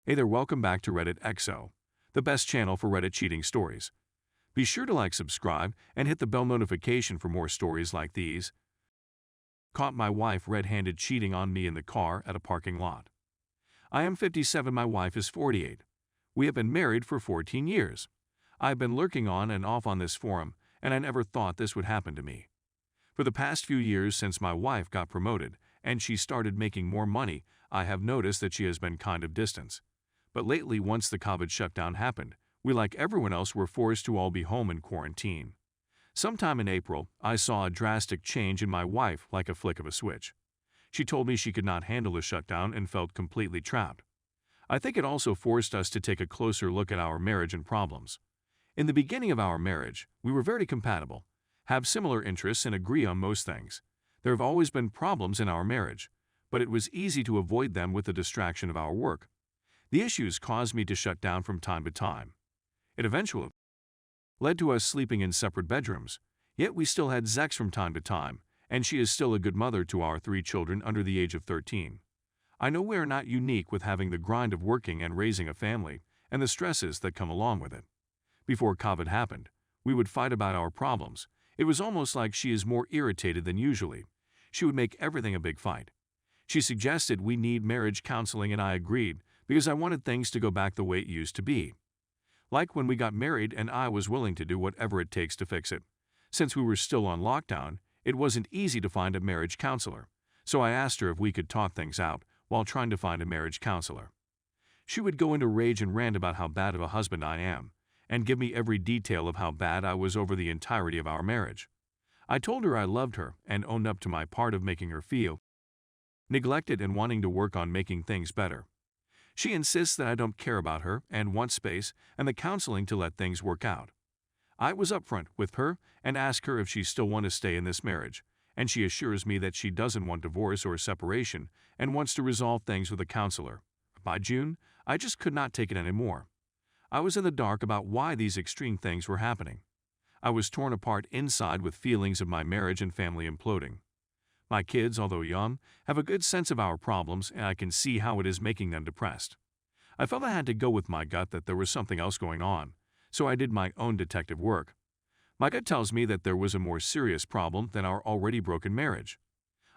Hey there, welcome back to Reddit XO, the best channel for Reddit cheating stories. Be sure to like, subscribe, and hit the bell notification for more stories like these. Caught my wife red-handed cheating on me in the car at a parking lot. I am 57, my wife is 48. We have been married for 14 years. I've been lurking on and off on this forum, and I never thought this would happen to me. For the past few years since my wife got promoted and she started making more money, I have noticed that she has been kind of distant. But lately, once the COVID shutdown happened, we, like everyone else, were forced to all be home in quarantine. Sometime in April, I saw a drastic change in my wife like a flick of a switch. She told me she could not handle the shutdown and felt completely trapped. I think it also forced us to take a closer look at our marriage and problems. In the beginning of our marriage, we were very compatible, have similar interests, and agree on most things. There have always been problems in our marriage, but it was easy to avoid them with the distraction of our work. The issues caused me to shut down from time to time. It eventually led to us sleeping in separate bedrooms, yet we still had sex from time to time, and she is still a good mother to our 3 children under the age of 13. I know we are not unique with having the grind of working and raising a family, and the stresses that come along with it. Before COVID happened, we would fight about our problems. It was almost like she is more irritated than usually. She would make everything a big fight. She suggested we need marriage counseling, and I agreed, because I wanted things to go back the way it used to be. Like when we got married, and I was willing to do whatever it takes to fix it. Since we were still on lockdown, it wasn't easy to find a marriage counselor, so I asked her if we could talk things out while trying to find a marriage counselor. She would go into rage and rant about how bad of a husband I am, and give me every detail of how bad I was over the entirety of our marriage. I told her I loved her and owned up to my part of making her feel neglected and wanting to work on making things better. She insists that I don't care about her and want space and the counseling to let things work out. I was upfront with her and asked her if she still wants to stay in this marriage, and she assures me that she doesn't want divorce or separation and wants to resolve things with a counselor. By June, I just could not take it anymore. I was in the dark about why these extreme things were happening. I was torn apart inside with feelings of my marriage and family imploding. My kids, although young, have a good sense of our problems, and I can see how it is making them depressed. I felt I had to go with my gut that there was something else going on, so I did my own detective work. My gut tells me that there was a more serious problem than our already broken marriage.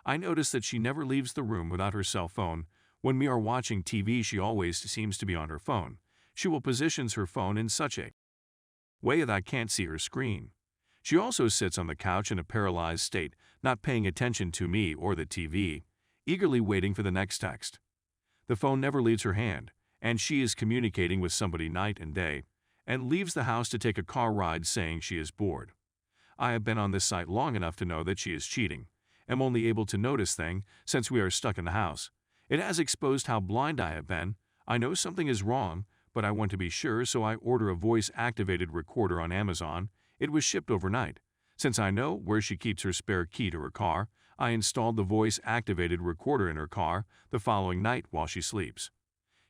I noticed that she never leaves the room without her cell phone. When we are watching TV, she always seems to be on her phone. She will position her phone in such a way that I can't see her screen. She also sits on the couch in a paralyzed state, not paying attention to me or the TV, eagerly waiting for the next text. The phone never leaves her hand, and she is communicating with somebody night and day, and leaves the house to take a car ride saying she is bored. I have been on this site long enough to know that she is cheating. I'm only able to notice things since we are stuck in the house. It has exposed how blind I have been. I know something is wrong, but I want to be sure, so I order a voice-activated recorder on Amazon. It was shipped overnight. Since I know where she keeps her spare key to her car, I installed the voice-activated recorder in her car the following night while she sleeps.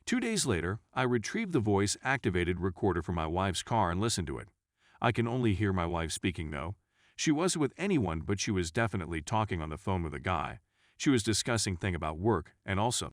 2 days later, I retrieved the voice-activated recorder from my wife's car and listened to it. I can only hear my wife speaking, though. She wasn't with anyone, but she was definitely talking on the phone with a guy. She was discussing things about work and also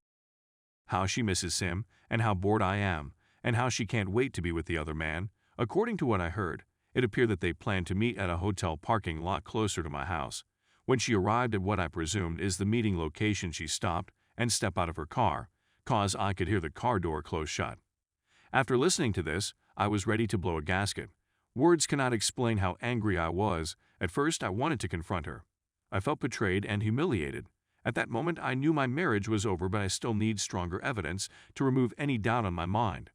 how she misses him and how bored I am and how she can't wait to be with the other man. According to what I heard, it appeared that they planned to meet at a hotel parking lot closer to my house. When she arrived at what I presumed is the meeting location, she stopped and stepped out of her car, cause I could hear the car door close shut. After listening to this, I was ready to blow a gasket. Words cannot explain how angry I was. At first, I wanted to confront her. I felt betrayed and humiliated. At that moment, I knew my marriage was over, but I still need stronger evidence to remove any doubt on my mind.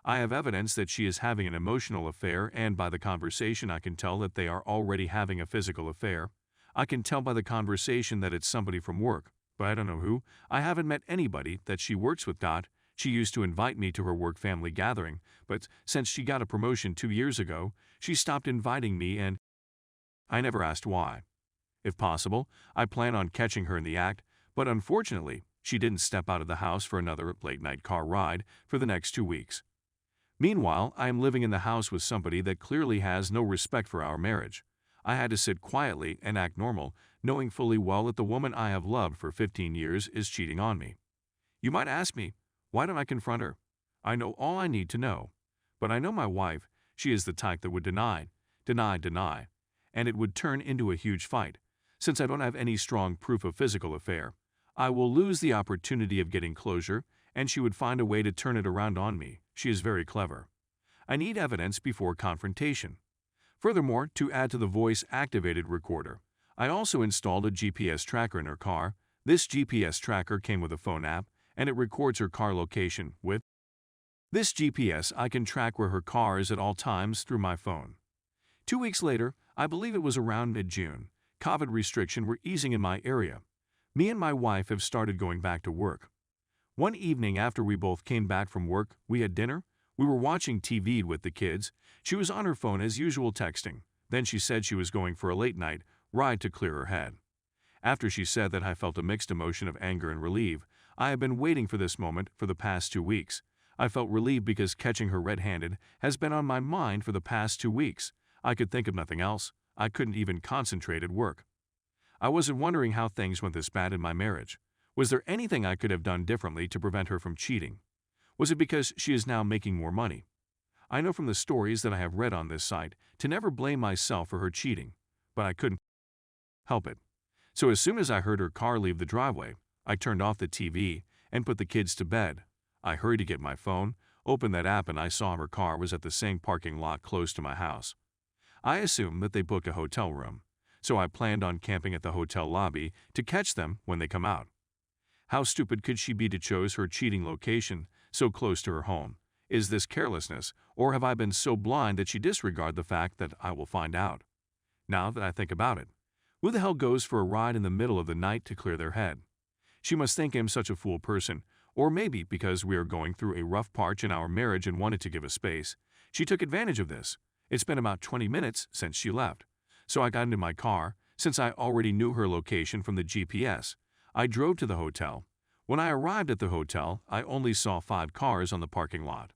I have evidence that she is having an emotional affair, and by the conversation I can tell that they are already having a physical affair. I can tell by the conversation that it's somebody from work, but I don't know who. I haven't met anybody that she works with. She used to invite me to her work family gathering, but since she got a promotion 2 years ago, she stopped inviting me, and I never asked why. If possible, I plan on catching her in the act, but unfortunately, she didn't step out of the house for another late-night car ride for the next 2 weeks. Meanwhile, I am living in the house with somebody that clearly has no respect for our marriage. I had to sit quietly and act normal, knowing fully well that the woman I have loved for 15 years is cheating on me. You might ask me, why don't I confront her? I know all I need to know. But I know my wife, she is the type that would deny, and it would turn into a huge fight. Since I don't have any strong proof of physical affair, I will lose the opportunity of getting closure, and she would find a way to turn it around on me. She is very clever. I need evidence before confrontation. Furthermore, to add to the voice-activated recorder, I also installed a GPS tracker in her car. This GPS tracker came with a phone app, and it records her car location. With this GPS, I can track where her car is at all times through my phone. 2 weeks later, I believe it was around mid-June, COVID restrictions were easing in my area. Me and my wife have started going back to work. One evening after we both came back from work, we had dinner. We were watching TV with the kids. She was on her phone as usual texting. Then she said she was going for a late-night ride to clear her head. After she said that, I felt a mixed emotion of anger and relief. I have been waiting for this moment for the past 2 weeks. I felt relieved because catching her red-handed has been on my mind for the past 2 weeks. I could think of nothing else. I couldn't even concentrate at work. I wasn't wondering how things went this bad in my marriage. Was there anything I could have done differently to prevent her from cheating? Was it because she is now making more money? I know from the stories that I have read on this site to never blame myself for her cheating, but I couldn't help it. So as soon as I heard her car leave the driveway, I turned off the TV and put the kids to bed. I hurried to get my phone, opened that app, and I saw her car was at the same parking lot close to my house. I assumed that they booked a hotel room, so I planned on camping at the hotel lobby to catch them when they come out. How stupid could she be to choose her cheating location so close to her home? Is this carelessness, or have I been so blind that she disregarded the fact that I will find out? Now that I think about it, who the hell goes for a ride in the middle of the night to clear their head? She must think I'm such a fool person, or maybe because we are going through a rough patch in our marriage and wanted to give us space, she took advantage of this. It's been about 20 minutes since she left, so I got into my car. Since I already knew her location from the GPS, I drove to the hotel. When I arrived at the hotel, I only saw 5 cars on the parking lot.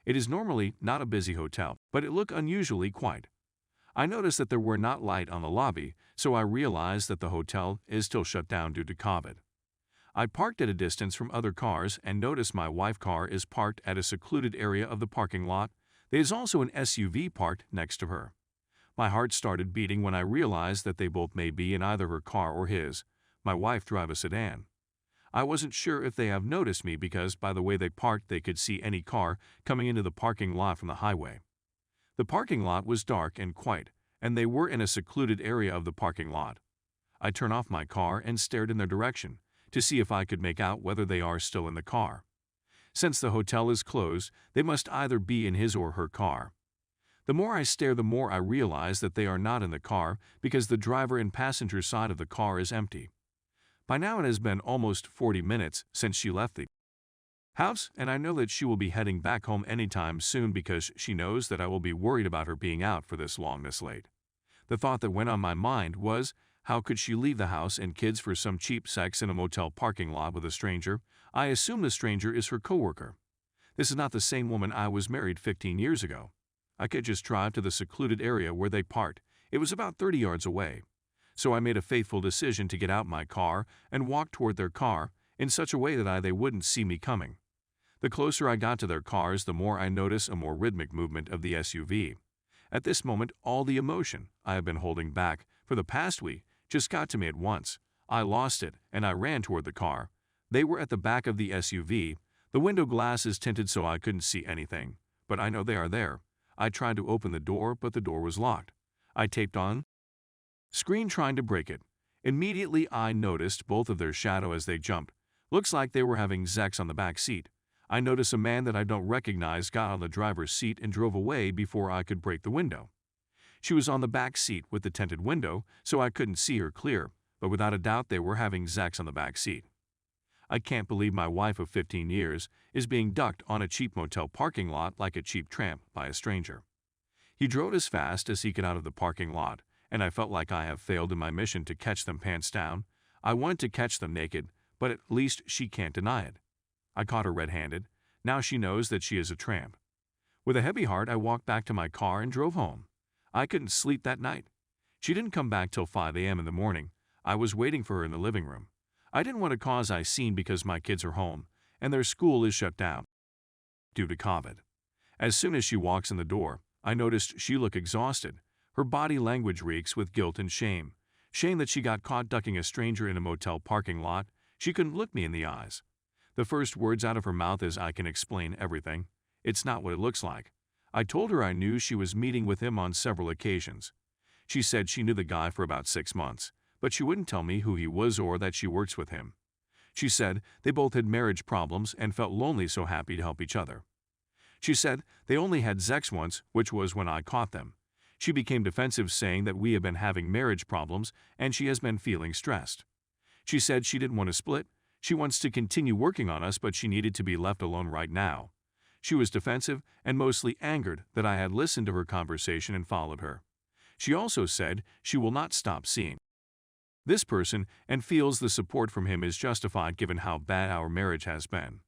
It is normally not a busy hotel, but it looked unusually quiet. I noticed that there were not lights on the lobby, so I realized that the hotel is still shut down due to COVID. I parked at a distance from other cars and noticed my wife's car is parked at a secluded area of the parking lot. There is also an SUV parked next to her. My heart started beating when I realized that they both may be in either her car or his. My wife drives a sedan. I wasn't sure if they have noticed me because by the way they parked they could see any car coming into the parking lot from the highway. The parking lot was dark and quiet, and they were in a secluded area of the parking lot. I turned off my car and stared in their direction to see if I could make out whether they are still in the car. Since the hotel is closed, they must either be in his or her car. The more I stare, the more I realize that they are not in the car because the driver and passenger side of the car is empty. By now it has been almost 40 minutes since she left the house, and I know that she will be heading back home anytime soon because she knows that I will be worried about her being out for this long this late. The thought that went on my mind was, how could she leave the house and kids for some cheap sex in a motel parking lot with a stranger? I assume the stranger is her coworker. This is not the same woman I was married 15 years ago. I could just drive to the secluded area where they parked. It was about 30 yards away. So I made a fateful decision to get out my car and walk toward their car in such a way that they wouldn't see me coming. The closer I got to their cars, the more I noticed a more rhythmic movement of the SUV. At this moment, all the emotion I have been holding back for the past week just got to me at once. I lost it, and I ran toward the car. They were at the back of the SUV. The window glass is tinted so I couldn't see anything, but I know they are there. I tried to open the door, but the door was locked. I taped on screen trying to break it. Immediately I noticed both of their shadow as they jumped. Looks like they were having sex on the back seat. I noticed a man that I don't recognize got on the driver's seat and drove away before I could break the window. She was on the back seat with the tinted window, so I couldn't see her clear, but without a doubt they were having sex on the back seat. I can't believe my wife of 15 years is being ducked on a cheap motel parking lot like a cheap tramp by a stranger. He drove as fast as he could out of the parking lot, and I felt like I have failed in my mission to catch them pants down. I wanted to catch them naked, but at least she can't deny it. I caught her red-handed. Now she knows that she is a tramp. With a heavy heart, I walked back to my car and drove home. I couldn't sleep that night. She didn't come back till 5 a.m. in the morning. I was waiting for her in the living room. I didn't want to cause a scene because my kids are home, and their school is shut down. due to COVID. As soon as she walks in the door, I noticed she looked exhausted. Her body language reeks with guilt and shame. Shame that she got caught ducking a stranger in a motel parking lot. She couldn't look me in the eyes. The first words out of her mouth is, "I can explain everything. It's not what it looks like." I told her I knew she was meeting with him on several occasions. She said she knew the guy for about 6 months, but she wouldn't tell me who he was or that she works with him. She said they both had marriage problems and felt lonely, so happy to help each other. She said they only had sex once, which was when I caught them. She became defensive, saying that we have been having marriage problems and she has been feeling stressed. She said she didn't want to split. She wants to continue working on us, but she needed to be left alone right now. She was defensive and mostly angered that I had listened to her conversation and followed her. She also said she will not stop seeing this person and feels the support from him is justified given how bad our marriage has been.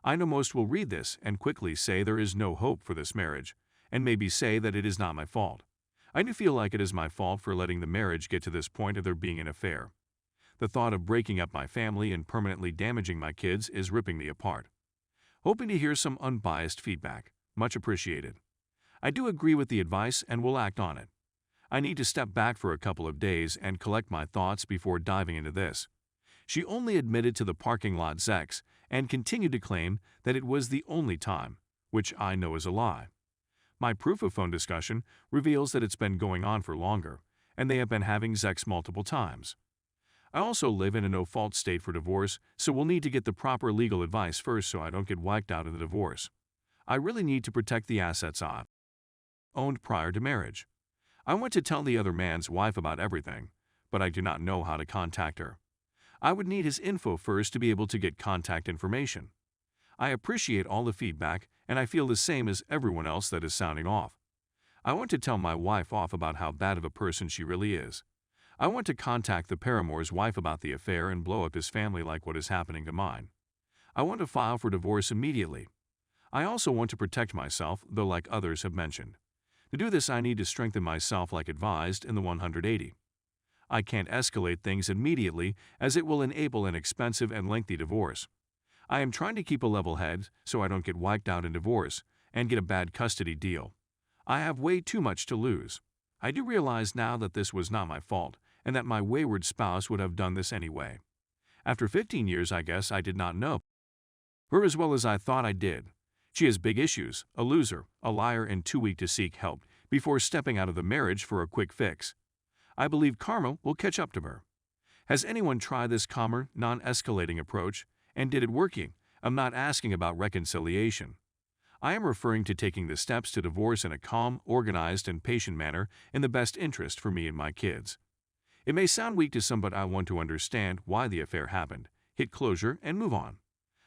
I know most will read this and quickly say there is no hope for this marriage, and maybe say that it is not my fault. I do feel like it is my fault for letting the marriage get to this point of there being an affair. The thought of breaking up my family and permanently damaging my kids is ripping me apart. Hoping to hear some unbiased feedback. Much appreciated. I do agree with the advice and will act on it. I need to step back for a couple of days and collect my thoughts before diving into this. She only admitted to the parking lot sex and continued to claim that it was the only time, which I know is a lie. My proof of phone discussion reveals that it's been going on for longer, and they have been having sex multiple times. I also live in a no-fault state for divorce, so we'll need to get the proper legal advice first so I don't get wiped out in the divorce. I really need to protect the assets I owned prior to marriage. I want to tell the other man's wife about everything, but I do not know how to contact her. I would need his info first to be able to get contact information. I appreciate all the feedback, and I feel the same as everyone else that is sounding off. I want to tell my wife off about how bad of a person she really is. I want to contact the paramour's wife about the affair and blow up his family like what is happening to mine. I want to file for divorce immediately. I also want to protect myself, though like others have mentioned. To do this, I need to strengthen myself like advised in the 180. I can't escalate things immediately as it will enable an expensive and lengthy divorce. I am trying to keep a level head so I don't get wiped out in divorce and get a bad custody deal. I have way too much to lose. I do realize now that this was not my fault and that my wayward spouse would have done this anyway. After 15 years, I guess I did not know her as well as I thought I did. She has big issues, a loser, a liar, and too weak to seek help before stepping out of the marriage for a quick fix. I believe karma will catch up to her. Has anyone tried this calmer, non-escalating approach, and did it working? I'm not asking about reconciliation. I am referring to taking the steps to divorce in a calm, organized, and patient manner in the best interest for me and my kids. It may sound weak to some, but I want to understand why the affair happened, hit closure, and move on.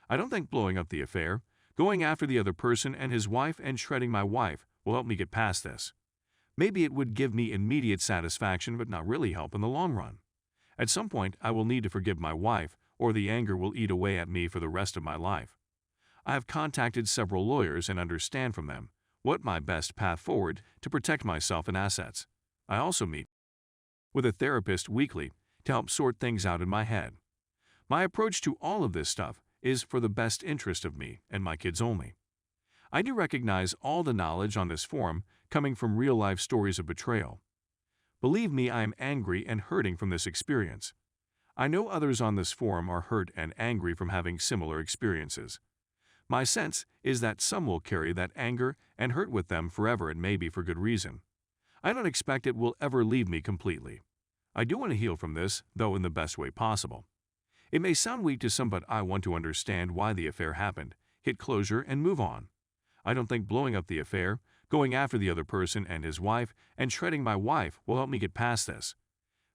I don't think blowing up the affair, going after the other person and his wife and shredding my wife will help me get past this. Maybe it would give me immediate satisfaction but not really help in the long run. At some point, I will need to forgive my wife or the anger will eat away at me for the rest of my life. I have contacted several lawyers and understand from them what my best path forward to protect myself and assets. I also meet with a therapist weekly to help sort things out in my head. My approach to all of this stuff is for the best interest of me and my kids only. I do recognize all the knowledge on this forum coming from real-life stories of betrayal. Believe me, I am angry and hurting from this experience. I know others on this forum are hurt and angry from having similar experiences. My sense is that some will carry that anger and hurt with them forever, and maybe for good reason. I don't expect it will ever leave me completely. I do want to heal from this, though in the best way possible. It may sound weak to some, but I want to understand why the affair happened, hit closure, and move on. I don't think blowing up the affair, going after the other person and his wife, and shredding my wife will help me get past this.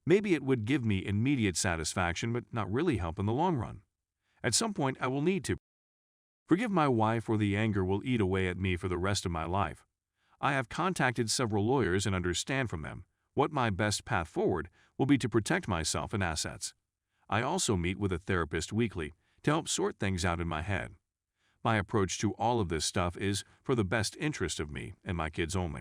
Maybe it would give me immediate satisfaction but not really help in the long run. At some point, I will need to forgive my wife or the anger will eat away at me for the rest of my life. I have contacted several lawyers and understand from them what my best path forward will be to protect myself and assets. I also meet with a therapist weekly to help sort things out in my head. My approach to all of this stuff is for the best interest of me and my kids only.